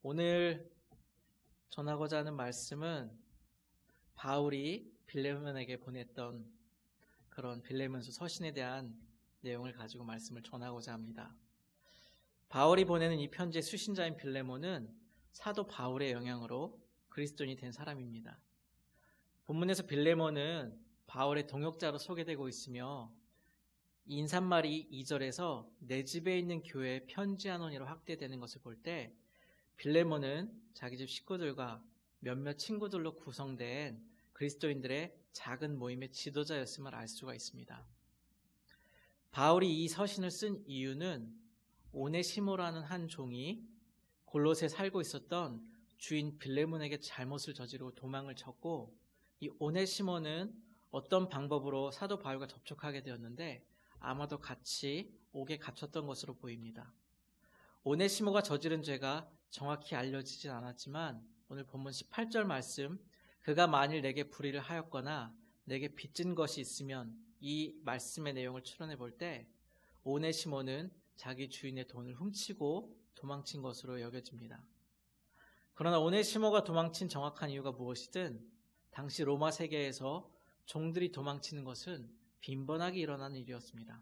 오늘 전하고자 하는 말씀은 바울이 빌레몬에게 보냈던 그런 빌레몬서 서신에 대한 내용을 가지고 말씀을 전하고자 합니다. 바울이 보내는 이 편지의 수신자인 빌레몬은 사도 바울의 영향으로 그리스도인이 된 사람입니다. 본문에서 빌레몬은 바울의 동역자로 소개되고 있으며 인사말이 2절에서 내 집에 있는 교회에 편지하노니로 확대되는 것을 볼 때 빌레몬은 자기 집 식구들과 몇몇 친구들로 구성된 그리스도인들의 작은 모임의 지도자였음을 알 수가 있습니다. 바울이 이 서신을 쓴 이유는 오네시모라는 한 종이 골로새에 살고 있었던 주인 빌레몬에게 잘못을 저지르고 도망을 쳤고, 이 오네시모는 어떤 방법으로 사도 바울과 접촉하게 되었는데 아마도 같이 옥에 갇혔던 것으로 보입니다. 오네시모가 저지른 죄가 정확히 알려지진 않았지만 오늘 본문 18절 말씀, 그가 만일 내게 불의를 하였거나 내게 빚진 것이 있으면, 이 말씀의 내용을 추론해 볼 때 오네시모는 자기 주인의 돈을 훔치고 도망친 것으로 여겨집니다. 그러나 오네시모가 도망친 정확한 이유가 무엇이든 당시 로마 세계에서 종들이 도망치는 것은 빈번하게 일어나는 일이었습니다.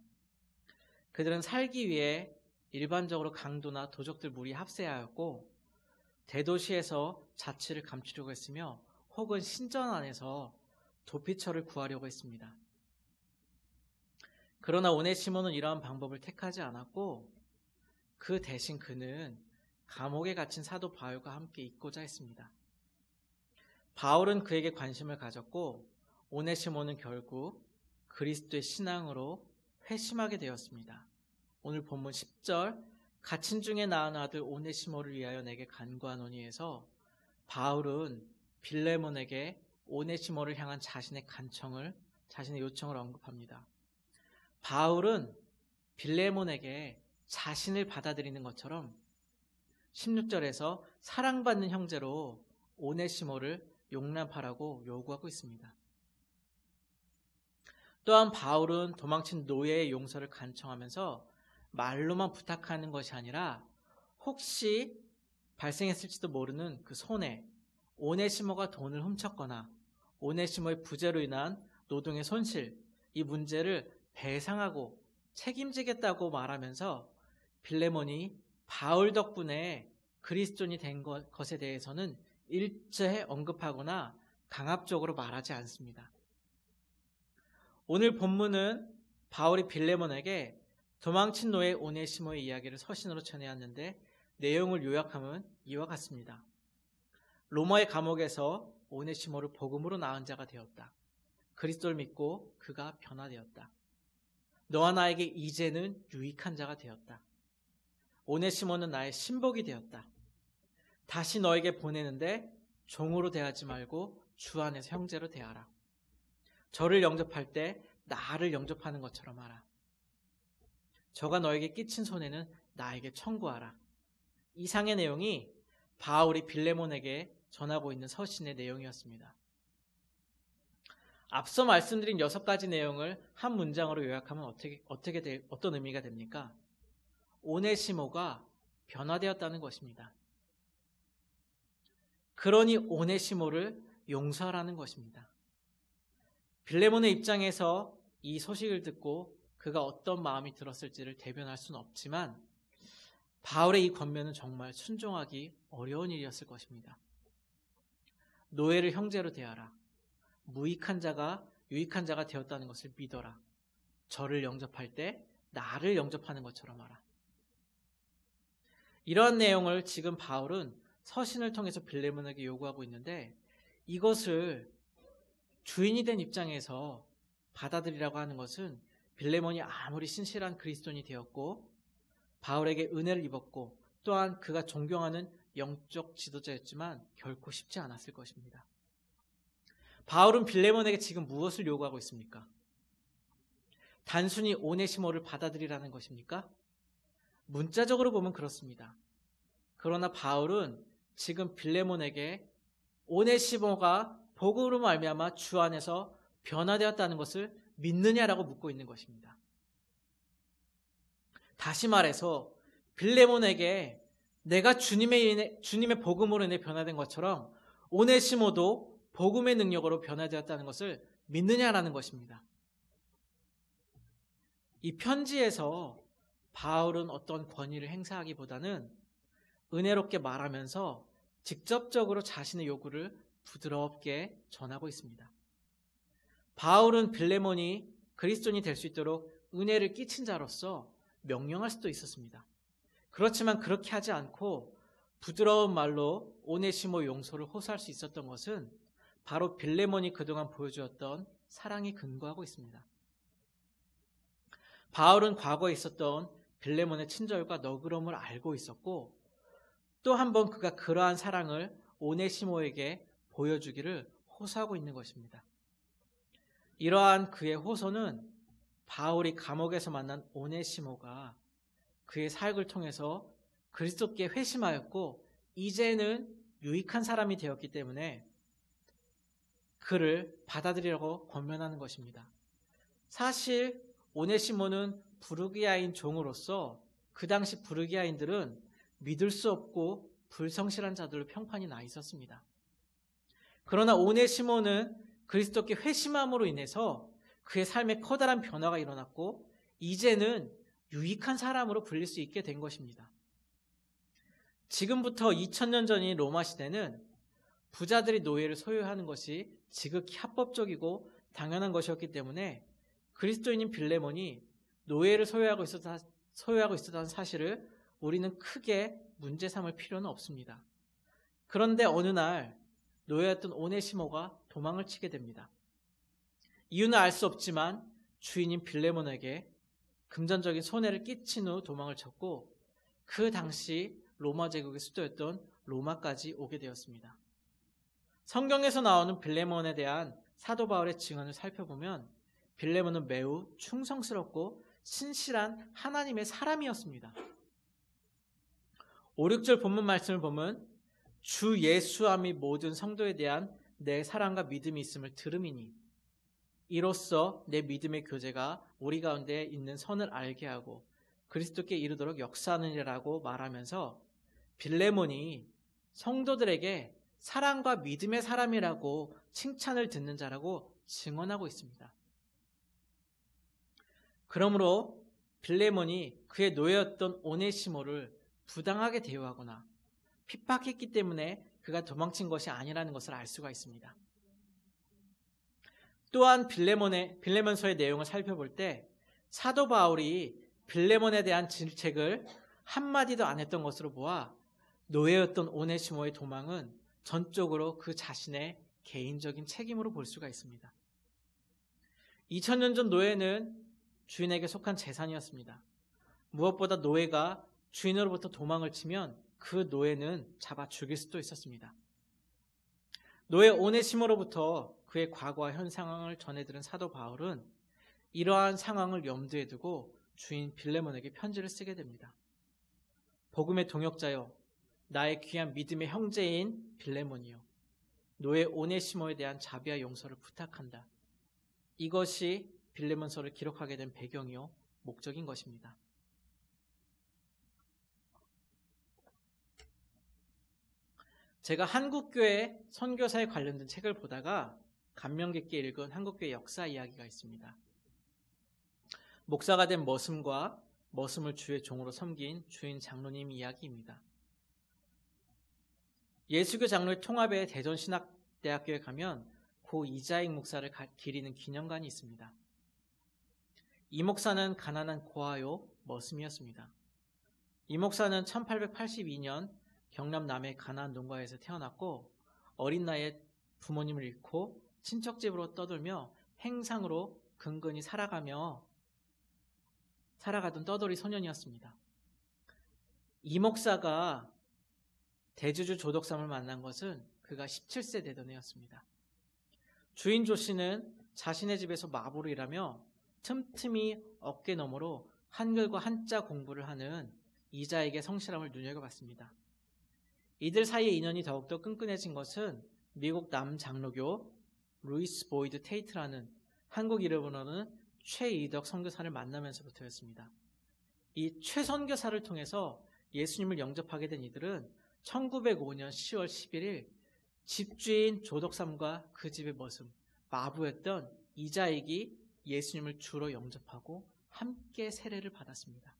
그들은 살기 위해 일반적으로 강도나 도적들 무리에 합세하였고 대도시에서 자취를 감추려고 했으며 혹은 신전 안에서 도피처를 구하려고 했습니다. 그러나 오네시모는 이러한 방법을 택하지 않았고 그 대신 그는 감옥에 갇힌 사도 바울과 함께 있고자 했습니다. 바울은 그에게 관심을 가졌고 오네시모는 결국 그리스도의 신앙으로 회심하게 되었습니다. 오늘 본문 10절, 갇힌 중에 낳은 아들 오네시모를 위하여 내게 간구하노니에서 바울은 빌레몬에게 오네시모를 향한 자신의 요청을 언급합니다. 바울은 빌레몬에게 자신을 받아들이는 것처럼 16절에서 사랑받는 형제로 오네시모를 용납하라고 요구하고 있습니다. 또한 바울은 도망친 노예의 용서를 간청하면서 말로만 부탁하는 것이 아니라 혹시 발생했을지도 모르는 그 손해, 오네시모가 돈을 훔쳤거나 오네시모의 부재로 인한 노동의 손실, 이 문제를 배상하고 책임지겠다고 말하면서 빌레몬이 바울 덕분에 그리스도인이 된 것에 대해서는 일체 언급하거나 강압적으로 말하지 않습니다. 오늘 본문은 바울이 빌레몬에게 도망친 노예 오네시모의 이야기를 서신으로 전해왔는데 내용을 요약하면 이와 같습니다. 로마의 감옥에서 오네시모를 복음으로 낳은 자가 되었다. 그리스도를 믿고 그가 변화되었다. 너와 나에게 이제는 유익한 자가 되었다. 오네시모는 나의 신복이 되었다. 다시 너에게 보내는데 종으로 대하지 말고 주 안에서 형제로 대하라. 저를 영접할 때 나를 영접하는 것처럼 하라. 저가 너에게 끼친 손해는 나에게 청구하라. 이상의 내용이 바울이 빌레몬에게 전하고 있는 서신의 내용이었습니다. 앞서 말씀드린 6가지 내용을 한 문장으로 요약하면 어떤 의미가 됩니까? 오네시모가 변화되었다는 것입니다. 그러니 오네시모를 용서하라는 것입니다. 빌레몬의 입장에서 이 소식을 듣고 그가 어떤 마음이 들었을지를 대변할 수는 없지만 바울의 이 권면은 정말 순종하기 어려운 일이었을 것입니다. 노예를 형제로 대하라. 유익한 자가 되었다는 것을 믿어라. 저를 영접할 때 나를 영접하는 것처럼 하라. 이러한 내용을 지금 바울은 서신을 통해서 빌레몬에게 요구하고 있는데 이것을 주인이 된 입장에서 받아들이라고 하는 것은 빌레몬이 아무리 신실한 그리스도인이 되었고 바울에게 은혜를 입었고 또한 그가 존경하는 영적 지도자였지만 결코 쉽지 않았을 것입니다. 바울은 빌레몬에게 지금 무엇을 요구하고 있습니까? 단순히 오네시모를 받아들이라는 것입니까? 문자적으로 보면 그렇습니다. 그러나 바울은 지금 빌레몬에게 오네시모가 복음으로 말미암아 주 안에서 변화되었다는 것을 믿느냐라고 묻고 있는 것입니다. 다시 말해서 빌레몬에게 내가 주님의 복음으로 인해 변화된 것처럼 오네시모도 복음의 능력으로 변화되었다는 것을 믿느냐라는 것입니다. 이 편지에서 바울은 어떤 권위를 행사하기보다는 은혜롭게 말하면서 직접적으로 자신의 요구를 부드럽게 전하고 있습니다. 바울은 빌레몬이 그리스도인이 될 수 있도록 은혜를 끼친 자로서 명령할 수도 있었습니다. 그렇지만 그렇게 하지 않고 부드러운 말로 오네시모 용서를 호소할 수 있었던 것은 바로 빌레몬이 그동안 보여주었던 사랑에 근거하고 있습니다. 바울은 과거에 있었던 빌레몬의 친절과 너그러움을 알고 있었고 또 한 번 그가 그러한 사랑을 오네시모에게 보여주기를 호소하고 있는 것입니다. 이러한 그의 호소는 바울이 감옥에서 만난 오네시모가 그의 사역을 통해서 그리스도께 회심하였고 이제는 유익한 사람이 되었기 때문에 그를 받아들이라고 권면하는 것입니다. 사실 오네시모는 부르기아인 종으로서 그 당시 부르기아인들은 믿을 수 없고 불성실한 자들로 평판이 나 있었습니다. 그러나 오네시모는 그리스도께 회심함으로 인해서 그의 삶에 커다란 변화가 일어났고 이제는 유익한 사람으로 불릴 수 있게 된 것입니다. 지금부터 2000년 전인 로마 시대는 부자들이 노예를 소유하는 것이 지극히 합법적이고 당연한 것이었기 때문에 그리스도인인 빌레몬이 노예를 소유하고 있었다는 사실을 우리는 크게 문제 삼을 필요는 없습니다. 그런데 어느 날 노예였던 오네시모가 도망을 치게 됩니다. 이유는 알 수 없지만 주인인 빌레몬에게 금전적인 손해를 끼친 후 도망을 쳤고 그 당시 로마 제국의 수도였던 로마까지 오게 되었습니다. 성경에서 나오는 빌레몬에 대한 사도 바울의 증언을 살펴보면 빌레몬은 매우 충성스럽고 신실한 하나님의 사람이었습니다. 5, 6절 본문 말씀을 보면 주 예수와 및 모든 성도에 대한 내 사랑과 믿음이 있음을 들음이니 이로써 내 믿음의 교제가 우리 가운데 있는 선을 알게 하고 그리스도께 이르도록 역사하느니라고 말하면서 빌레몬이 성도들에게 사랑과 믿음의 사람이라고 칭찬을 듣는 자라고 증언하고 있습니다. 그러므로 빌레몬이 그의 노예였던 오네시모를 부당하게 대우하거나 핍박했기 때문에 그가 도망친 것이 아니라는 것을 알 수가 있습니다. 또한 빌레몬서의 내용을 살펴볼 때 사도 바울이 빌레몬에 대한 질책을 한마디도 안 했던 것으로 보아 노예였던 오네시모의 도망은 전적으로 그 자신의 개인적인 책임으로 볼 수가 있습니다. 2000년 전 노예는 주인에게 속한 재산이었습니다. 무엇보다 노예가 주인으로부터 도망을 치면 그 노예는 잡아 죽일 수도 있었습니다. 노예 오네시모로부터 그의 과거와 현 상황을 전해들은 사도 바울은 이러한 상황을 염두에 두고 주인 빌레몬에게 편지를 쓰게 됩니다. 복음의 동역자여, 나의 귀한 믿음의 형제인 빌레몬이요, 노예 오네시모에 대한 자비와 용서를 부탁한다. 이것이 빌레몬서를 기록하게 된 배경이요 목적인 것입니다. 제가 한국교회 선교사에 관련된 책을 보다가 감명 깊게 읽은 한국교회 역사 이야기가 있습니다. 목사가 된 머슴과 머슴을 주의 종으로 섬긴 주인 장로님 이야기입니다. 예수교 장로의 통합의 대전신학대학교에 가면 고 이자익 목사를 기리는 기념관이 있습니다. 이 목사는 가난한 고아요 머슴이었습니다. 이 목사는 1882년 경남 남해 가나안 농가에서 태어났고 어린 나이에 부모님을 잃고 친척집으로 떠돌며 행상으로 근근히 살아가던 떠돌이 소년이었습니다. 이 목사가 대주주 조덕삼을 만난 것은 그가 17세 되던 해였습니다. 주인 조 씨는 자신의 집에서 마부로 일하며 틈틈이 어깨 너머로 한글과 한자 공부를 하는 이자에게 성실함을 눈여겨봤습니다. 이들 사이의 인연이 더욱더 끈끈해진 것은 미국 남장로교 루이스 보이드 테이트라는 한국 이름으로는 최이덕 선교사를 만나면서부터였습니다. 이 최 선교사를 통해서 예수님을 영접하게 된 이들은 1905년 10월 11일 집주인 조덕삼과 그 집의 머슴 마부였던 이자익이 예수님을 주로 영접하고 함께 세례를 받았습니다.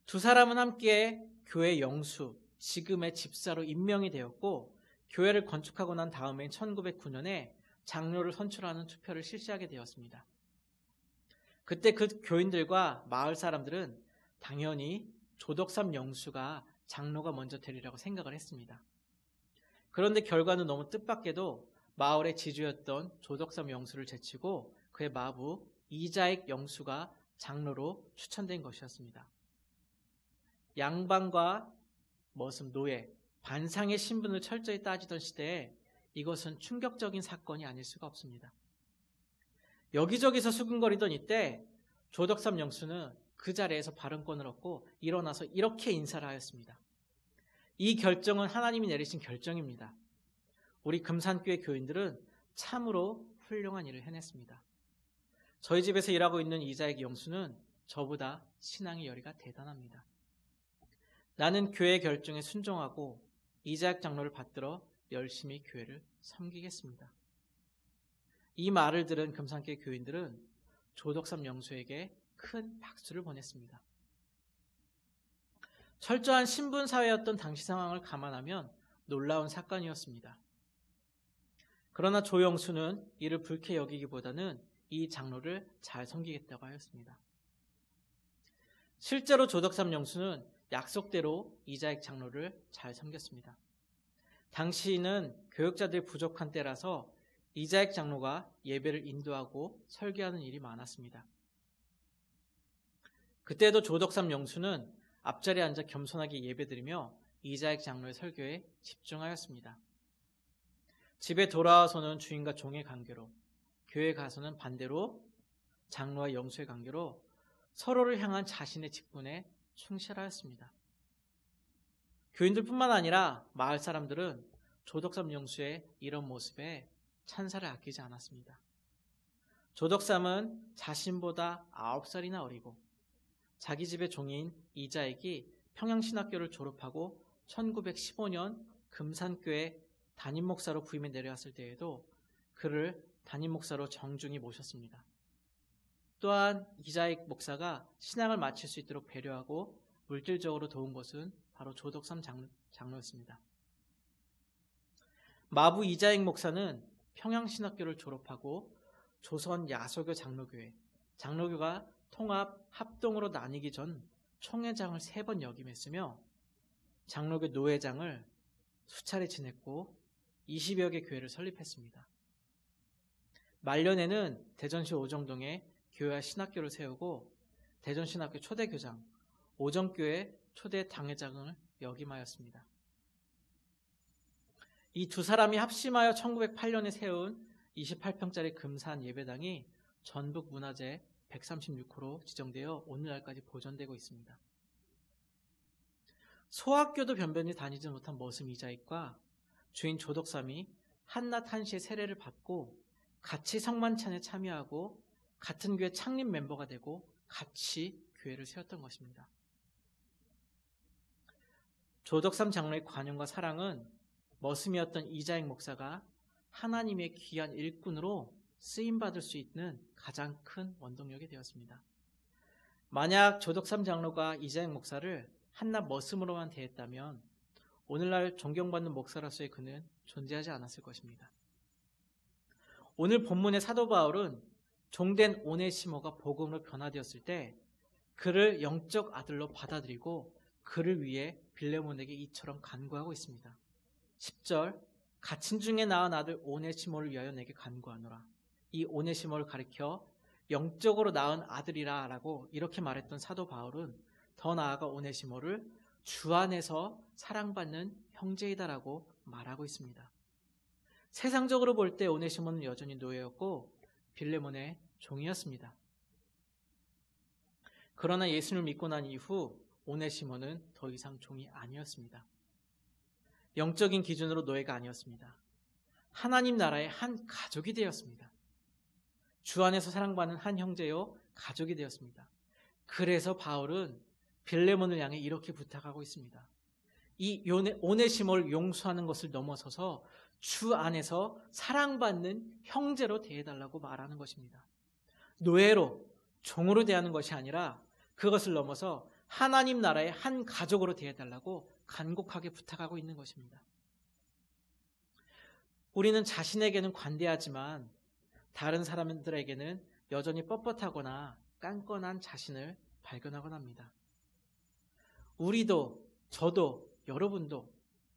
두 사람은 함께 교회 영수, 지금의 집사로 임명이 되었고 교회를 건축하고 난 다음에 1909년에 장로를 선출하는 투표를 실시하게 되었습니다. 그때 그 교인들과 마을 사람들은 당연히 조덕삼 영수가 장로가 먼저 되리라고 생각을 했습니다. 그런데 결과는 너무 뜻밖에도 마을의 지주였던 조덕삼 영수를 제치고 그의 마부 이자익 영수가 장로로 추천된 것이었습니다. 양반과 머슴, 노예, 반상의 신분을 철저히 따지던 시대에 이것은 충격적인 사건이 아닐 수가 없습니다. 여기저기서 수군거리던 이때 조덕삼 영수는 그 자리에서 발언권을 얻고 일어나서 이렇게 인사를 하였습니다. 이 결정은 하나님이 내리신 결정입니다. 우리 금산교회 교인들은 참으로 훌륭한 일을 해냈습니다. 저희 집에서 일하고 있는 이자익 영수는 저보다 신앙의 열의가 대단합니다. 나는 교회 결정에 순종하고 이자익 장로를 받들어 열심히 교회를 섬기겠습니다. 이 말을 들은 금산교회 교인들은 조덕삼 영수에게 큰 박수를 보냈습니다. 철저한 신분사회였던 당시 상황을 감안하면 놀라운 사건이었습니다. 그러나 조 영수는 이를 불쾌 여기기보다는 이 장로를 잘 섬기겠다고 하였습니다. 실제로 조덕삼 영수는 약속대로 이자익 장로를 잘 섬겼습니다. 당시는 교역자들이 부족한 때라서 이자익 장로가 예배를 인도하고 설교하는 일이 많았습니다. 그때도 조덕삼 영수는 앞자리에 앉아 겸손하게 예배드리며 이자익 장로의 설교에 집중하였습니다. 집에 돌아와서는 주인과 종의 관계로, 교회에 가서는 반대로 장로와 영수의 관계로 서로를 향한 자신의 직분에 충실하였습니다. 교인들뿐만 아니라 마을 사람들은 조덕삼 영수의 이런 모습에 찬사를 아끼지 않았습니다. 조덕삼은 자신보다 9살이나 어리고 자기 집의 종인 이자익이 평양신학교를 졸업하고 1915년 금산교회 담임목사로 부임해 내려왔을 때에도 그를 담임목사로 정중히 모셨습니다. 또한 이자익 목사가 신앙을 마칠 수 있도록 배려하고 물질적으로 도운 것은 바로 조덕삼 장로였습니다. 마부 이자익 목사는 평양신학교를 졸업하고 조선 야소교 장로교회, 장로교가 통합 합동으로 나뉘기 전 총회장을 3번 역임했으며 장로교 노회장을 수차례 지냈고 20여 개 교회를 설립했습니다. 말년에는 대전시 오정동에 교회와 신학교를 세우고 대전신학교 초대교장, 오정교회 초대 당회장을 역임하였습니다. 이 두 사람이 합심하여 1908년에 세운 28평짜리 금산 예배당이 전북 문화재 136호로 지정되어 오늘날까지 보존되고 있습니다. 소학교도 변변히 다니지 못한 머슴 이자익과 주인 조덕삼이 한낮 한시에 세례를 받고 같이 성만찬에 참여하고 같은 교회 창립 멤버가 되고 같이 교회를 세웠던 것입니다. 조덕삼 장로의 관용과 사랑은 머슴이었던 이자익 목사가 하나님의 귀한 일꾼으로 쓰임받을 수 있는 가장 큰 원동력이 되었습니다. 만약 조덕삼 장로가 이자익 목사를 한낱 머슴으로만 대했다면 오늘날 존경받는 목사로서의 그는 존재하지 않았을 것입니다. 오늘 본문의 사도 바울은 종된 오네시모가 복음으로 변화되었을 때 그를 영적 아들로 받아들이고 그를 위해 빌레몬에게 이처럼 간구하고 있습니다. 10절 갇힌 중에 낳은 아들 오네시모를 위하여 내게 간구하노라. 이 오네시모를 가리켜 영적으로 낳은 아들이라 라고 이렇게 말했던 사도 바울은 더 나아가 오네시모를 주 안에서 사랑받는 형제이다라고 말하고 있습니다. 세상적으로 볼 때 오네시모는 여전히 노예였고 빌레몬의 종이었습니다. 그러나 예수를 믿고 난 이후 오네시모는 더 이상 종이 아니었습니다. 영적인 기준으로 노예가 아니었습니다. 하나님 나라의 한 가족이 되었습니다. 주 안에서 사랑받는 한 형제요 가족이 되었습니다. 그래서 바울은 빌레몬을 향해 이렇게 부탁하고 있습니다. 이 오네시모를 용서하는 것을 넘어서서 주 안에서 사랑받는 형제로 대해달라고 말하는 것입니다. 노예로, 종으로 대하는 것이 아니라 그것을 넘어서 하나님 나라의 한 가족으로 대해달라고 간곡하게 부탁하고 있는 것입니다. 우리는 자신에게는 관대하지만 다른 사람들에게는 여전히 뻣뻣하거나 깐건한 자신을 발견하곤 합니다. 우리도, 저도, 여러분도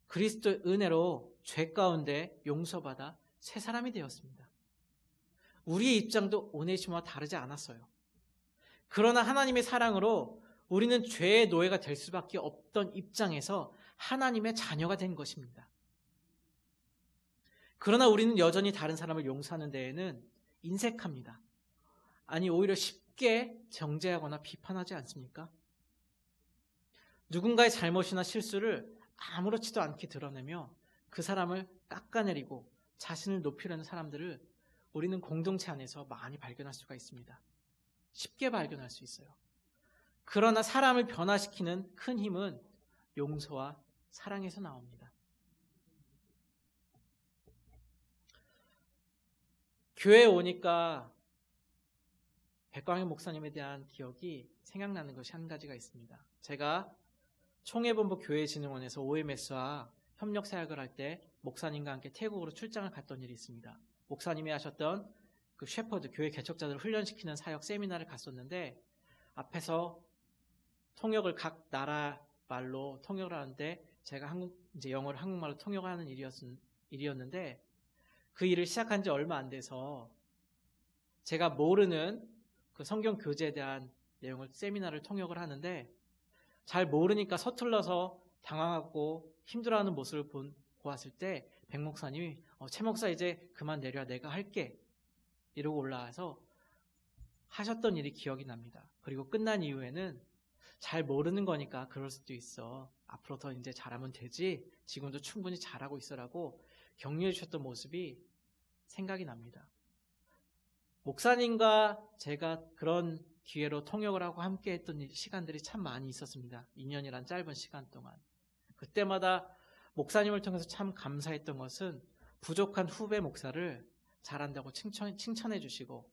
그리스도의 은혜로 죄 가운데 용서받아 새 사람이 되었습니다. 우리의 입장도 오네시모와 다르지 않았어요. 그러나 하나님의 사랑으로 우리는 죄의 노예가 될 수밖에 없던 입장에서 하나님의 자녀가 된 것입니다. 그러나 우리는 여전히 다른 사람을 용서하는 데에는 인색합니다. 아니, 오히려 쉽게 정죄하거나 비판하지 않습니까? 누군가의 잘못이나 실수를 아무렇지도 않게 드러내며 그 사람을 깎아내리고 자신을 높이려는 사람들을 우리는 공동체 안에서 많이 발견할 수가 있습니다. 쉽게 발견할 수 있어요. 그러나 사람을 변화시키는 큰 힘은 용서와 사랑에서 나옵니다. 교회에 오니까 백광현 목사님에 대한 기억이 생각나는 것이 한 가지가 있습니다. 제가 총회본부 교회진흥원에서 OMS와 협력 사역을 할 때 목사님과 함께 태국으로 출장을 갔던 일이 있습니다. 목사님이 하셨던 그 셰퍼드, 교회 개척자들을 훈련시키는 사역 세미나를 갔었는데 앞에서 통역을 각 나라 말로 통역을 하는데 제가 이제 영어를 한국말로 통역하는 일이었는데 그 일을 시작한 지 얼마 안 돼서 제가 모르는 그 성경 교재에 대한 내용을 세미나를 통역을 하는데 잘 모르니까 서툴러서 당황하고 힘들어하는 모습을 보았을 때 백 목사님이 최 목사 이제 그만 내려 내가 할게 이러고 올라와서 하셨던 일이 기억이 납니다. 그리고 끝난 이후에는 잘 모르는 거니까 그럴 수도 있어. 앞으로 더 이제 잘하면 되지. 지금도 충분히 잘하고 있어라고 격려해 주셨던 모습이 생각이 납니다. 목사님과 제가 그런 기회로 통역을 하고 함께 했던 시간들이 참 많이 있었습니다. 2년이란 짧은 시간 동안. 그때마다 목사님을 통해서 참 감사했던 것은 부족한 후배 목사를 잘한다고 칭찬해 주시고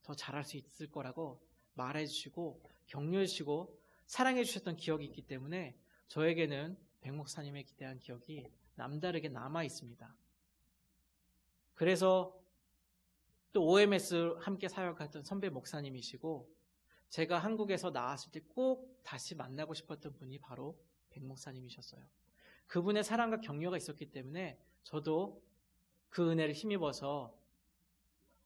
더 잘할 수 있을 거라고 말해 주시고 격려해 주시고 사랑해 주셨던 기억이 있기 때문에 저에게는 백 목사님에 대한 기억이 남다르게 남아 있습니다. 그래서 또 OMS 함께 사역했던 선배 목사님이시고 제가 한국에서 나왔을 때 꼭 다시 만나고 싶었던 분이 바로 백 목사님이셨어요. 그분의 사랑과 격려가 있었기 때문에 저도 그 은혜를 힘입어서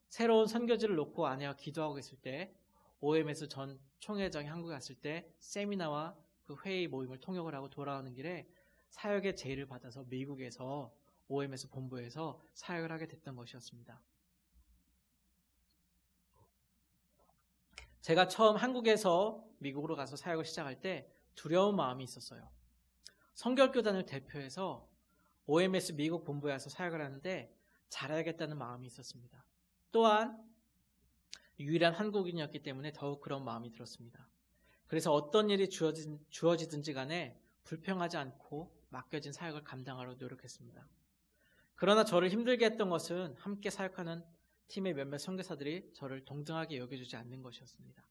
새로운 선교지를 놓고 아내와 기도하고 있을 때 OMS 전 총회장이 한국에 왔을 때 세미나와 그 회의 모임을 통역을 하고 돌아오는 길에 사역의 제의를 받아서 미국에서 OMS 본부에서 사역을 하게 됐던 것이었습니다. 제가 처음 한국에서 미국으로 가서 사역을 시작할 때 두려운 마음이 있었어요. 성결교단을 대표해서 OMS 미국 본부에 와서 사역을 하는데 잘해야겠다는 마음이 있었습니다. 또한 유일한 한국인이었기 때문에 더욱 그런 마음이 들었습니다. 그래서 어떤 일이 주어지든지 간에 불평하지 않고 맡겨진 사역을 감당하려 노력했습니다. 그러나 저를 힘들게 했던 것은 함께 사역하는 팀의 몇몇 선교사들이 저를 동등하게 여겨주지 않는 것이었습니다.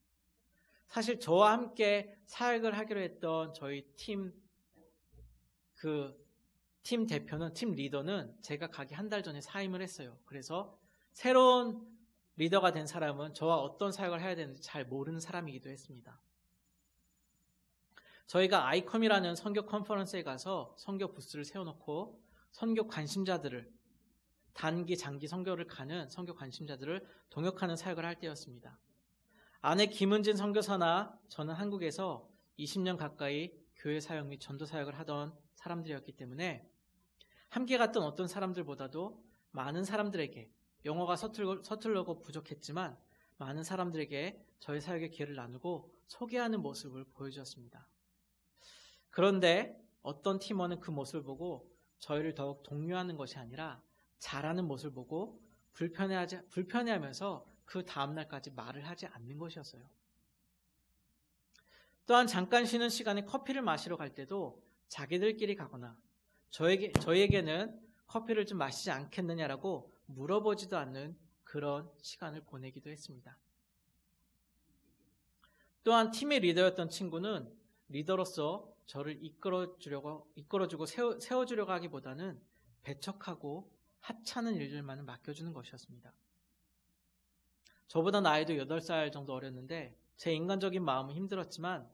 사실 저와 함께 사역을 하기로 했던 저희 팀 대표는, 팀 리더는 제가 가기 한 달 전에 사임을 했어요. 그래서 새로운 리더가 된 사람은 저와 어떤 사역을 해야 되는지 잘 모르는 사람이기도 했습니다. 저희가 아이컴이라는 선교 컨퍼런스에 가서 선교 부스를 세워놓고 선교 관심자들을 단기, 장기 선교를 가는 선교 관심자들을 동역하는 사역을 할 때였습니다. 아내 김은진 선교사나 저는 한국에서 20년 가까이 교회 사역 및 전도 사역을 하던 사람들이었기 때문에 함께 갔던 어떤 사람들보다도 많은 사람들에게 영어가 서툴르고 부족했지만 많은 사람들에게 저희 사역의 기회를 나누고 소개하는 모습을 보여주었습니다. 그런데 어떤 팀원은 그 모습을 보고 저희를 더욱 독려하는 것이 아니라 잘하는 모습을 보고 불편해하면서 그 다음날까지 말을 하지 않는 것이었어요. 또한 잠깐 쉬는 시간에 커피를 마시러 갈 때도 자기들끼리 가거나 저희에게는 커피를 좀 마시지 않겠느냐라고 물어보지도 않는 그런 시간을 보내기도 했습니다. 또한 팀의 리더였던 친구는 리더로서 저를 이끌어주고 세워주려고 하기보다는 배척하고 하찮은 일들만을 맡겨주는 것이었습니다. 저보다 나이도 8살 정도 어렸는데 제 인간적인 마음은 힘들었지만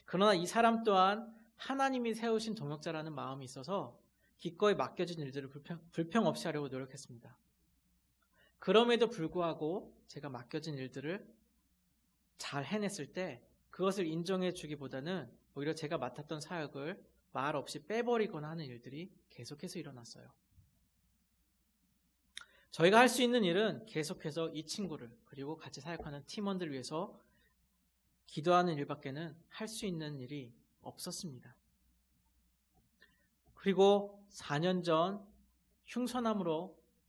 그러나 이 사람 또한 하나님이 세우신 동역자라는 마음이 있어서 기꺼이 맡겨진 일들을 불평 없이 하려고 노력했습니다. 그럼에도 불구하고 제가 맡겨진 일들을 잘 해냈을 때 그것을 인정해 주기보다는 오히려 제가 맡았던 사역을 말 없이 빼버리거나 하는 일들이 계속해서 일어났어요. 저희가 할 수 있는 일은 계속해서 이 친구를 그리고 같이 사역하는 팀원들을 위해서 기도하는 일밖에는 할 수 있는 일이 없었습니다. 그리고 4년 전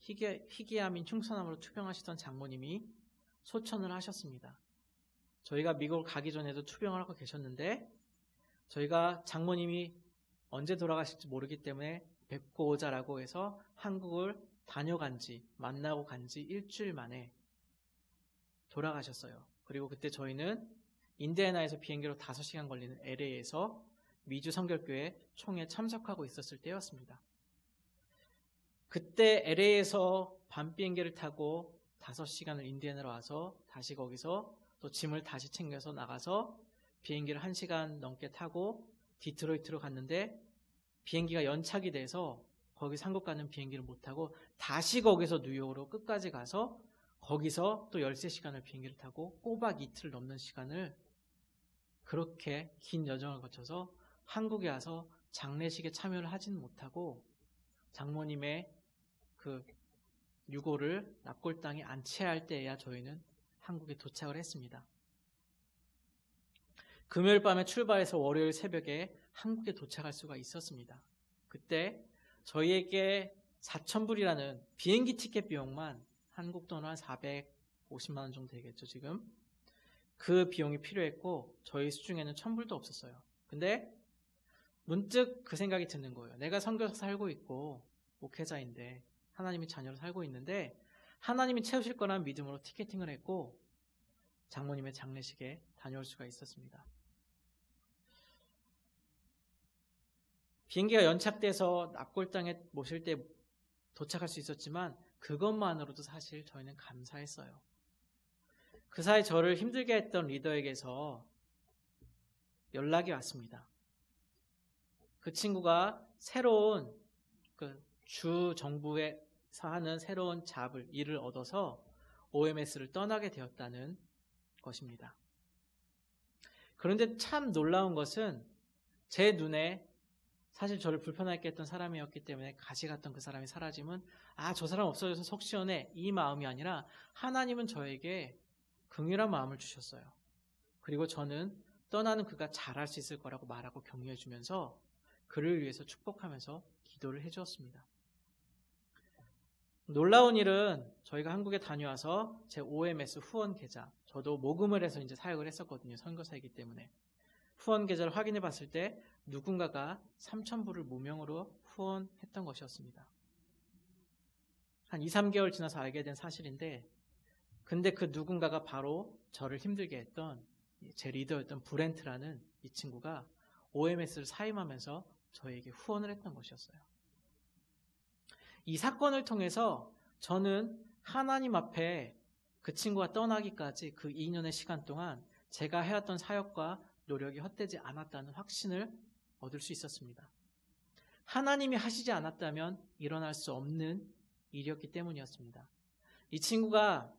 희귀암인 흉선암으로 투병하시던 장모님이 소천을 하셨습니다. 저희가 미국을 가기 전에도 투병을 하고 계셨는데 저희가 장모님이 언제 돌아가실지 모르기 때문에 뵙고 오자라고 해서 한국을 만나고 간 지 일주일 만에 돌아가셨어요. 그리고 그때 저희는 인디애나에서 비행기로 5시간 걸리는 LA에서 미주 성결교회 총회에 참석하고 있었을 때였습니다. 그때 LA에서 밤 비행기를 타고 5시간을 인디애나로 와서 다시 거기서 또 짐을 다시 챙겨서 나가서 비행기를 1시간 넘게 타고 디트로이트로 갔는데 비행기가 연착이 돼서 거기서 한국 가는 비행기를 못 타고 다시 거기서 뉴욕으로 끝까지 가서 거기서 또 13시간을 비행기를 타고 꼬박 이틀 넘는 시간을 그렇게 긴 여정을 거쳐서 한국에 와서 장례식에 참여를 하지는 못하고 장모님의 그 유고를 납골당에 안치할 때에야 저희는 한국에 도착을 했습니다. 금요일 밤에 출발해서 월요일 새벽에 한국에 도착할 수가 있었습니다. 그때 저희에게 4,000불이라는 비행기 티켓 비용만 한국 돈으로 한 450만 원 정도 되겠죠, 지금. 그 비용이 필요했고 저희 수중에는 1,000불도 없었어요. 근데 문득 그 생각이 드는 거예요. 내가 선교사 살고 있고 목회자인데 하나님이 자녀로 살고 있는데 하나님이 채우실 거라는 믿음으로 티켓팅을 했고 장모님의 장례식에 다녀올 수가 있었습니다. 비행기가 연착돼서 납골당에 모실 때 도착할 수 있었지만 그것만으로도 사실 저희는 감사했어요. 그 사이 저를 힘들게 했던 리더에게서 연락이 왔습니다. 그 친구가 새로운 주 정부에서 하는 새로운 일을 얻어서 OMS를 떠나게 되었다는 것입니다. 그런데 참 놀라운 것은 제 눈에 사실 저를 불편하게 했던 사람이었기 때문에 같이 갔던 그 사람이 사라지면 저 사람 없어져서 속 시원해 이 마음이 아니라 하나님은 저에게 긍휼한 마음을 주셨어요. 그리고 저는 떠나는 그가 잘할 수 있을 거라고 말하고 격려해 주면서 그를 위해서 축복하면서 기도를 해 주었습니다. 놀라운 일은 저희가 한국에 다녀와서 제 OMS 후원 계좌, 저도 모금을 해서 이제 사역을 했었거든요. 선교사이기 때문에. 후원 계좌를 확인해 봤을 때 누군가가 3,000불을 무명으로 후원했던 것이었습니다. 한 2, 3개월 지나서 알게 된 사실인데 근데 그 누군가가 바로 저를 힘들게 했던 제 리더였던 브렌트라는 이 친구가 OMS를 사임하면서 저에게 후원을 했던 것이었어요. 이 사건을 통해서 저는 하나님 앞에 그 친구가 떠나기까지 그 2년의 시간 동안 제가 해왔던 사역과 노력이 헛되지 않았다는 확신을 얻을 수 있었습니다. 하나님이 하시지 않았다면 일어날 수 없는 일이었기 때문이었습니다. 이 친구가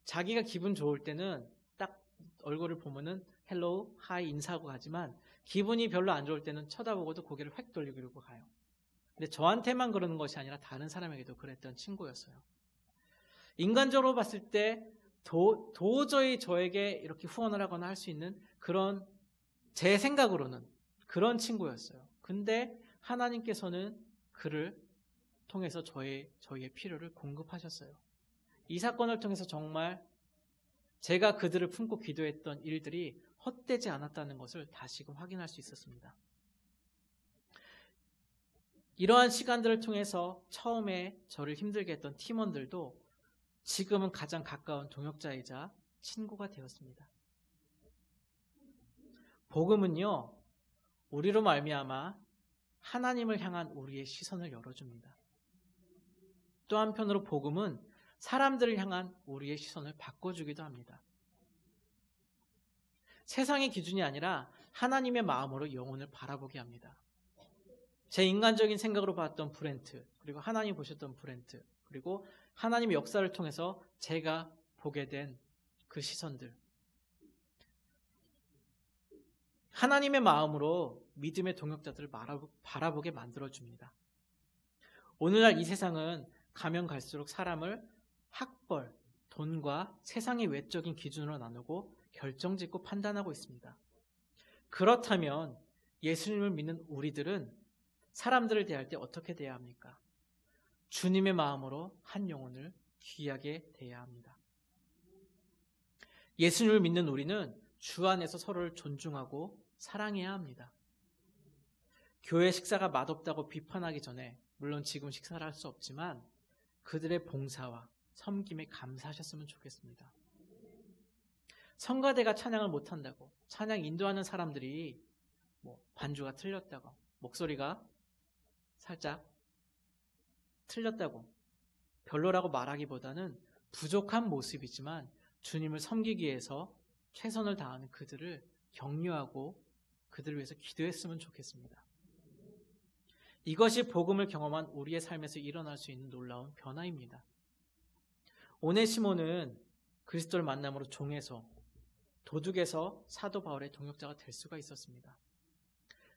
자기가 기분 좋을 때는 딱 얼굴을 보면은 헬로우, 하이 인사하고 가지만 기분이 별로 안 좋을 때는 쳐다보고도 고개를 획 돌리고 가요. 근데 저한테만 그러는 것이 아니라 다른 사람에게도 그랬던 친구였어요. 인간적으로 봤을 때 도저히 저에게 이렇게 후원을 하거나 할 수 있는 그런 제 생각으로는 그런 친구였어요. 근데 하나님께서는 그를 통해서 저희의 필요를 공급하셨어요. 이 사건을 통해서 정말 제가 그들을 품고 기도했던 일들이 헛되지 않았다는 것을 다시금 확인할 수 있었습니다. 이러한 시간들을 통해서 처음에 저를 힘들게 했던 팀원들도 지금은 가장 가까운 동역자이자 친구가 되었습니다. 복음은요, 우리로 말미암아 하나님을 향한 우리의 시선을 열어줍니다. 또 한편으로 복음은 사람들을 향한 우리의 시선을 바꿔주기도 합니다. 세상의 기준이 아니라 하나님의 마음으로 영혼을 바라보게 합니다. 제 인간적인 생각으로 봤던 브렌트, 그리고 하나님 보셨던 브렌트, 그리고 하나님의 역사를 통해서 제가 보게 된 그 시선들. 하나님의 마음으로 믿음의 동역자들을 바라보게 만들어줍니다. 오늘날 이 세상은 가면 갈수록 사람을 학벌, 돈과 세상의 외적인 기준으로 나누고 결정짓고 판단하고 있습니다. 그렇다면 예수님을 믿는 우리들은 사람들을 대할 때 어떻게 대해야 합니까? 주님의 마음으로 한 영혼을 귀하게 대해야 합니다. 예수님을 믿는 우리는 주 안에서 서로를 존중하고 사랑해야 합니다. 교회 식사가 맛없다고 비판하기 전에, 물론 지금 식사를 할 수 없지만 그들의 봉사와 섬김에 감사하셨으면 좋겠습니다. 성가대가 찬양을 못한다고, 찬양 인도하는 사람들이 반주가 틀렸다고, 목소리가 살짝 틀렸다고, 별로라고 말하기보다는 부족한 모습이지만 주님을 섬기기 위해서 최선을 다하는 그들을 격려하고 그들을 위해서 기도했으면 좋겠습니다. 이것이 복음을 경험한 우리의 삶에서 일어날 수 있는 놀라운 변화입니다. 오네시모는 그리스도를 만남으로 종에서, 도둑에서 사도 바울의 동역자가 될 수가 있었습니다.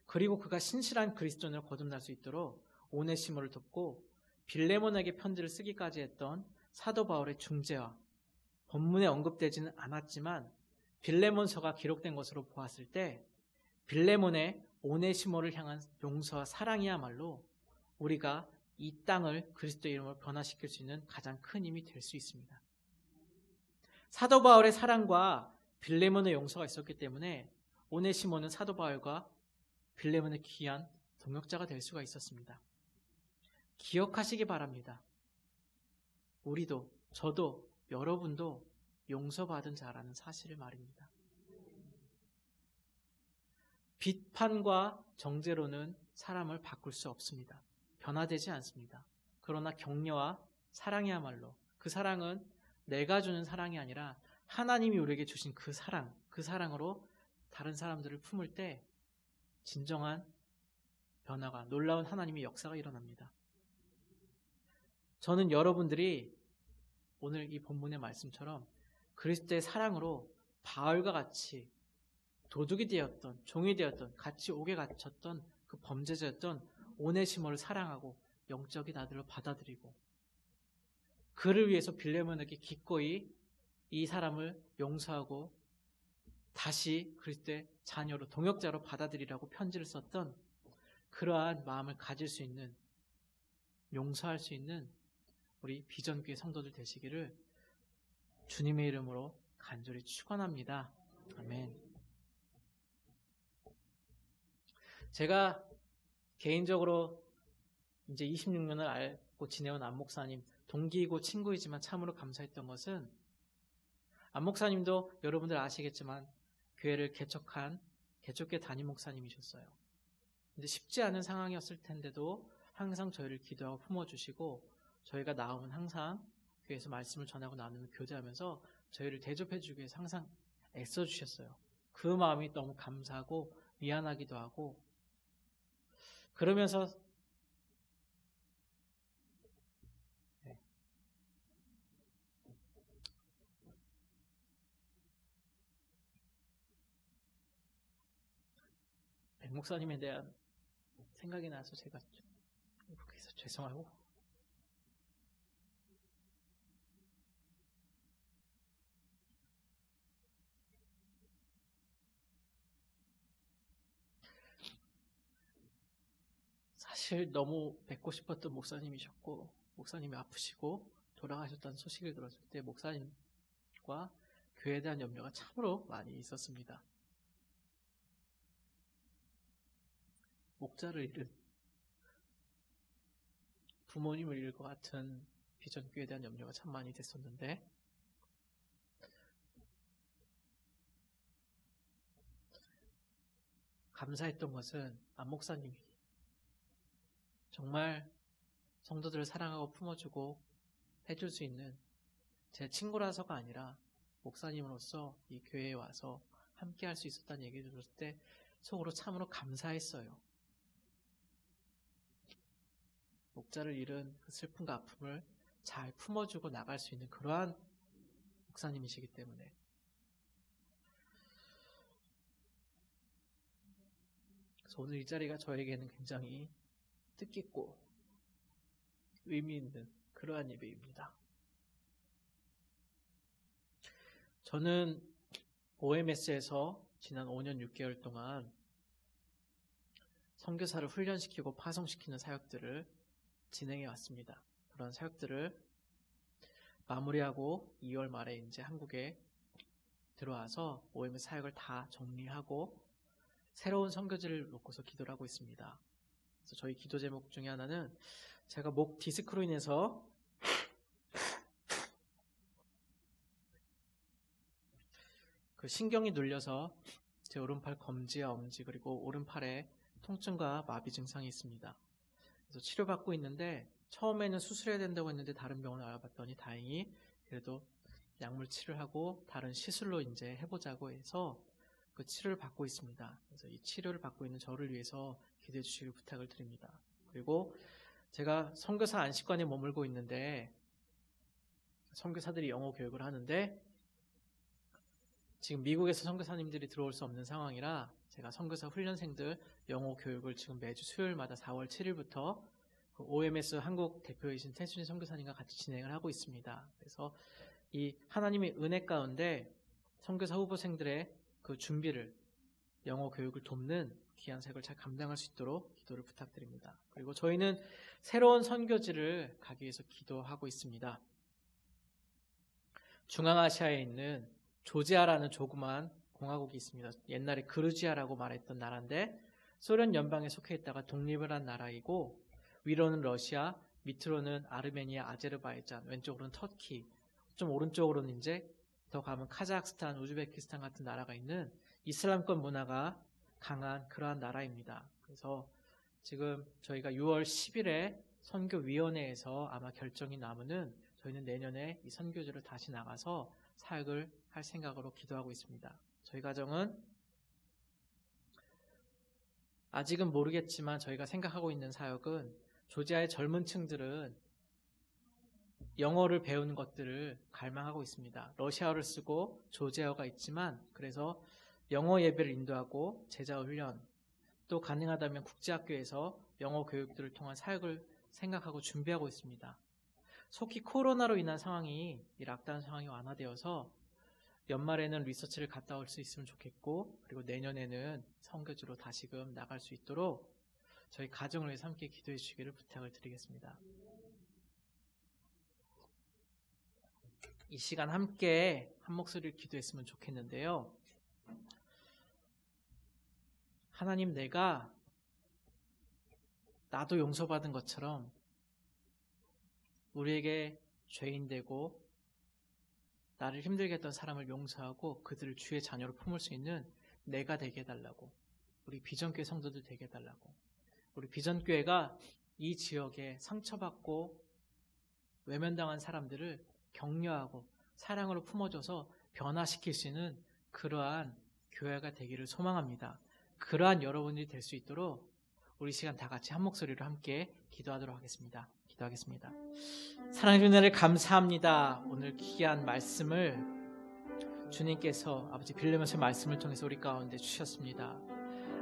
그리고 그가 신실한 그리스도인으로 거듭날 수 있도록 오네시모를 돕고 빌레몬에게 편지를 쓰기까지 했던 사도 바울의 중재와, 본문에 언급되지는 않았지만 빌레몬서가 기록된 것으로 보았을 때 빌레몬의 오네시모를 향한 용서와 사랑이야말로 우리가 이 땅을 그리스도의 이름으로 변화시킬 수 있는 가장 큰 힘이 될 수 있습니다. 사도 바울의 사랑과 빌레몬의 용서가 있었기 때문에 오네시모는 사도 바울과 빌레몬의 귀한 동역자가 될 수가 있었습니다. 기억하시기 바랍니다. 우리도, 저도, 여러분도 용서받은 자라는 사실을 말입니다. 비판과 정죄로는 사람을 바꿀 수 없습니다. 변화되지 않습니다. 그러나 격려와 사랑이야말로, 그 사랑은 내가 주는 사랑이 아니라 하나님이 우리에게 주신 그 사랑으로 다른 사람들을 품을 때 진정한 변화가, 놀라운 하나님의 역사가 일어납니다. 저는 여러분들이 오늘 이 본문의 말씀처럼 그리스도의 사랑으로 바울과 같이 도둑이 되었던, 종이 되었던, 같이 옥에 갇혔던 그 범죄자였던 오네시모를 사랑하고 영적인 아들로 받아들이고, 그를 위해서 빌레몬에게 기꺼이 이 사람을 용서하고 다시 그리스도의 자녀로, 동역자로 받아들이라고 편지를 썼던 그러한 마음을 가질 수 있는, 용서할 수 있는 우리 비전교회 성도들 되시기를 주님의 이름으로 간절히 축원합니다. 아멘. 제가 개인적으로 이제 26년을 알고 지내온 안 목사님, 동기이고 친구이지만 참으로 감사했던 것은, 안 목사님도 여러분들 아시겠지만 교회를 개척교회 담임 목사님이셨어요. 근데 쉽지 않은 상황이었을 텐데도 항상 저희를 기도하고 품어주시고, 저희가 나오면 항상 교회에서 말씀을 전하고 나누며 교제하면서 저희를 대접해주기 위해서 항상 애써주셨어요. 그 마음이 너무 감사하고 미안하기도 하고, 그러면서 백 목사님에 대한 생각이 나서 제가 좀 행복해서 죄송하고, 사실 너무 뵙고 싶었던 목사님이셨고, 목사님이 아프시고 돌아가셨다는 소식을 들었을 때 목사님과 교회에 대한 염려가 참으로 많이 있었습니다. 목자를 잃은, 부모님을 잃을 것 같은 비전교회에 대한 염려가 참 많이 됐었는데, 감사했던 것은 안 목사님이 정말 성도들을 사랑하고 품어주고 해줄 수 있는 제 친구라서가 아니라 목사님으로서 이 교회에 와서 함께 할 수 있었다는 얘기를 들었을 때 속으로 참으로 감사했어요. 목자를 잃은 그 슬픔과 아픔을 잘 품어주고 나갈 수 있는 그러한 목사님이시기 때문에. 그래서 오늘 이 자리가 저에게는 굉장히 뜻깊고 의미 있는 그러한 예배입니다. 저는 OMS에서 지난 5년 6개월 동안 선교사를 훈련시키고 파송시키는 사역들을 진행해 왔습니다. 그런 사역들을 마무리하고 2월 말에 이제 한국에 들어와서 OMS 사역을 다 정리하고 새로운 선교지를 놓고서 기도를 하고 있습니다. 그래서 저희 기도 제목 중에 하나는 제가 목 디스크로 인해서 그 신경이 눌려서 제 오른팔 검지와 엄지 그리고 오른팔에 통증과 마비 증상이 있습니다. 그래서 치료받고 있는데 처음에는 수술해야 된다고 했는데 다른 병원을 알아봤더니 다행히 그래도 약물 치료하고 다른 시술로 이제 해보자고 해서 그 치료를 받고 있습니다. 그래서 이 치료를 받고 있는 저를 위해서 기도해 주시길 부탁을 드립니다. 그리고 제가 선교사 안식관에 머물고 있는데 선교사들이 영어 교육을 하는데 지금 미국에서 선교사님들이 들어올 수 없는 상황이라 제가 선교사 훈련생들 영어 교육을 지금 매주 수요일마다 4월 7일부터 그 OMS 한국 대표이신 태순이 선교사님과 같이 진행을 하고 있습니다. 그래서 이 하나님의 은혜 가운데 선교사 후보생들의 그 준비를 영어 교육을 돕는 귀한 사역을 잘 감당할 수 있도록 기도를 부탁드립니다. 그리고 저희는 새로운 선교지를 가기 위해서 기도하고 있습니다. 중앙아시아에 있는 조지아라는 조그만 공화국이 있습니다. 옛날에 그루지아라고 말했던 나라인데 소련 연방에 속해 있다가 독립을 한 나라이고 위로는 러시아, 밑으로는 아르메니아, 아제르바이잔, 왼쪽으로는 터키, 좀 오른쪽으로는 이제 더 가면 카자흐스탄, 우즈베키스탄 같은 나라가 있는 이슬람권 문화가 강한 그러한 나라입니다. 그래서 지금 저희가 6월 10일에 선교위원회에서 아마 결정이 나면은 저희는 내년에 이 선교지를 다시 나가서 사역을 할 생각으로 기도하고 있습니다. 저희 가정은 아직은 모르겠지만 저희가 생각하고 있는 사역은 조지아의 젊은 층들은 영어를 배우는 것들을 갈망하고 있습니다. 러시아어를 쓰고 조지아어가 있지만 그래서 영어 예배를 인도하고 제자 훈련 또 가능하다면 국제학교에서 영어 교육들을 통한 사역을 생각하고 준비하고 있습니다. 속히 코로나로 인한 상황이 이 락다운 상황이 완화되어서 연말에는 리서치를 갔다 올 수 있으면 좋겠고 그리고 내년에는 선교지로 다시금 나갈 수 있도록 저희 가정을 위해서 함께 기도해 주시기를 부탁을 드리겠습니다. 이 시간 함께 한 목소리를 기도했으면 좋겠는데요. 하나님, 내가 나도 용서받은 것처럼 우리에게 죄인 되고 나를 힘들게 했던 사람을 용서하고 그들을 주의 자녀로 품을 수 있는 내가 되게 해달라고, 우리 비전교회 성도들 되게 해달라고, 우리 비전교회가 이 지역에 상처받고 외면당한 사람들을 격려하고 사랑으로 품어줘서 변화시킬 수 있는 그러한 교회가 되기를 소망합니다. 그러한 여러분들이 될 수 있도록 우리 시간 다 같이 한 목소리로 함께 기도하도록 하겠습니다. 기도하겠습니다. 사랑의 은혜를 감사합니다. 오늘 귀한 말씀을 주님께서 아버지 빌레몬서의 말씀을 통해서 우리 가운데 주셨습니다.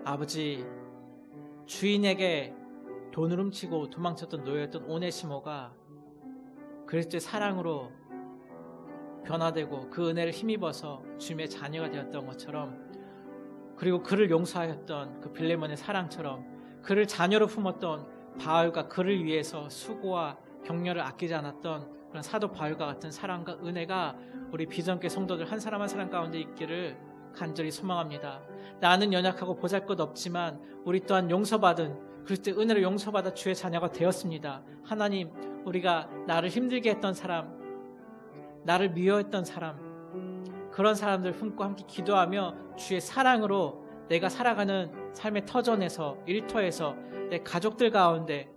아버지, 주인에게 돈을 훔치고 도망쳤던 노예였던 오네시모가 그리스도의 사랑으로 변화되고 그 은혜를 힘입어서 주님의 자녀가 되었던 것처럼, 그리고 그를 용서하였던 그 빌레몬의 사랑처럼 그를 자녀로 품었던 바울과 그를 위해서 수고와 격려를 아끼지 않았던 그런 사도 바울과 같은 사랑과 은혜가 우리 비전교회 성도들 한 사람 한 사람 가운데 있기를 간절히 소망합니다. 나는 연약하고 보잘것없지만 우리 또한 용서받은 그리스도의 은혜로 용서받아 주의 자녀가 되었습니다. 하나님, 우리가 나를 힘들게 했던 사람, 나를 미워했던 사람, 그런 사람들 품고 함께 기도하며 주의 사랑으로 내가 살아가는 삶의 터전에서, 일터에서, 내 가족들 가운데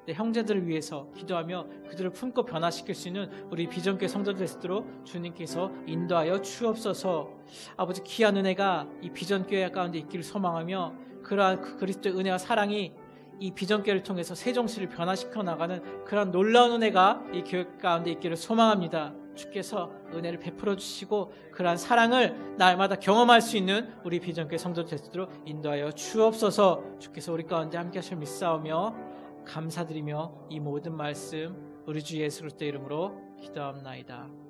내 형제들을 위해서 기도하며 그들을 품고 변화시킬 수 있는 우리 비전교회 성도들 될 수 있도록 주님께서 인도하여 주옵소서. 아버지, 귀한 은혜가 이 비전교회 가운데 있기를 소망하며 그러한 그리스도의 은혜와 사랑이 이 비전교회를 통해서 세종시를 변화시켜 나가는 그런 놀라운 은혜가 이 교회 가운데 있기를 소망합니다. 주께서 은혜를 베풀어 주시고 그러한 사랑을 날마다 경험할 수 있는 우리 비전교회 성도들 될 수 있도록 인도하여 주옵소서. 주께서 우리 가운데 함께 하실 믿사오며 감사드리며 이 모든 말씀 우리 주 예수 그리스도의 이름으로 기도합나이다.